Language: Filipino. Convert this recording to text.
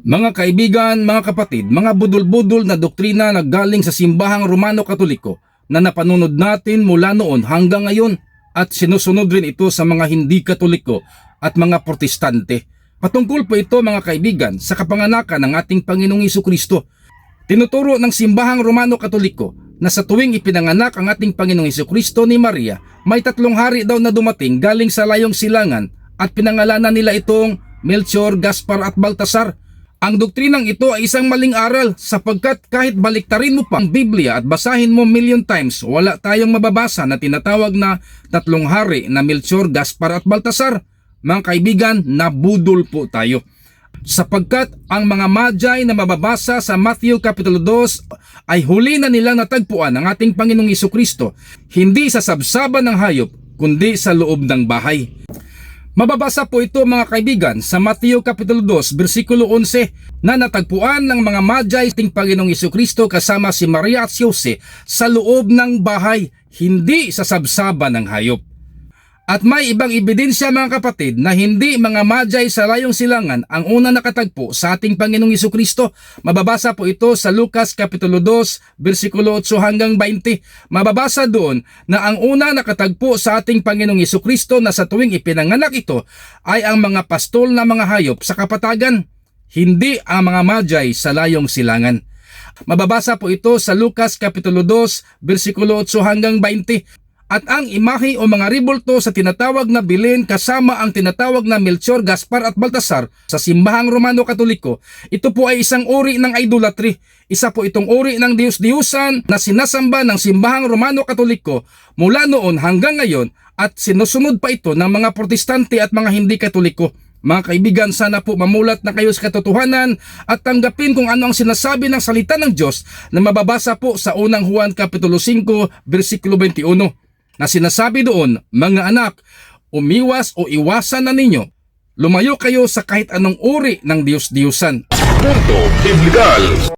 Mga kaibigan, mga kapatid, mga budol-budol na doktrina na galing sa simbahang Romano-Katoliko na napanunod natin mula noon hanggang ngayon at sinusunod rin ito sa mga hindi Katoliko at mga Protestante. Patungkol po ito mga kaibigan sa kapanganakan ng ating Panginoong Hesukristo. Tinuturo ng simbahang Romano-Katoliko na sa tuwing ipinanganak ang ating Panginoong Hesukristo ni Maria, may 3 hari daw na dumating galing sa layong silangan at pinangalanan nila itong Melchor, Gaspar at Baltasar. Ang doktrinang ito ay isang maling aral sapagkat kahit baliktarin mo pa ang Biblia at basahin mo million times, wala tayong mababasa na tinatawag na 3 hari na Melchor, Gaspar at Baltasar. Mga kaibigan, nabudol po tayo. Sapagkat ang mga Magi na mababasa sa Matthew Kapitulo 2 ay huli na nilang natagpuan ang ating Panginoong Hesukristo, hindi sa sabsaban ng hayop, kundi sa loob ng bahay. Mababasa po ito mga kaibigan sa Matthew Kapitulo 2 versikulo 11 na natagpuan ng mga Magi ating Panginoong Hesukristo kasama si Maria at si Jose sa loob ng bahay, hindi sa sabsaban ng hayop. At may ibang ebidensya mga kapatid na hindi mga Magi sa layong silangan ang una nakatagpo sa ating Panginoong Hesukristo. Mababasa po ito sa Lucas Kapitulo 2 versikulo 8 hanggang 20. Mababasa doon na ang una nakatagpo sa ating Panginoong Hesukristo na sa tuwing ipinanganak ito ay ang mga pastol na mga hayop sa kapatagan, hindi ang mga Magi sa layong silangan. Mababasa po ito sa Lucas Kapitulo 2 versikulo 8 hanggang 20. At ang imahe o mga ribulto sa tinatawag na bilin kasama ang tinatawag na Melchor, Gaspar at Baltasar sa simbahang Romano-Katoliko, ito po ay isang uri ng idolatry. Isa po itong uri ng Diyos-Diyusan na sinasamba ng simbahang Romano-Katoliko mula noon hanggang ngayon at sinusunod pa ito ng mga Protestante at mga hindi Katoliko. Mga kaibigan, sana po mamulat na kayo sa katotohanan at tanggapin kung ano ang sinasabi ng salita ng Diyos na mababasa po sa unang Juan Kapitulo 5 versikulo 21. Na sinasabi doon, mga anak, umiwas o iwasan na ninyo. Lumayo kayo sa kahit anong uri ng Diyos-Diyusan. Punto Biblikal.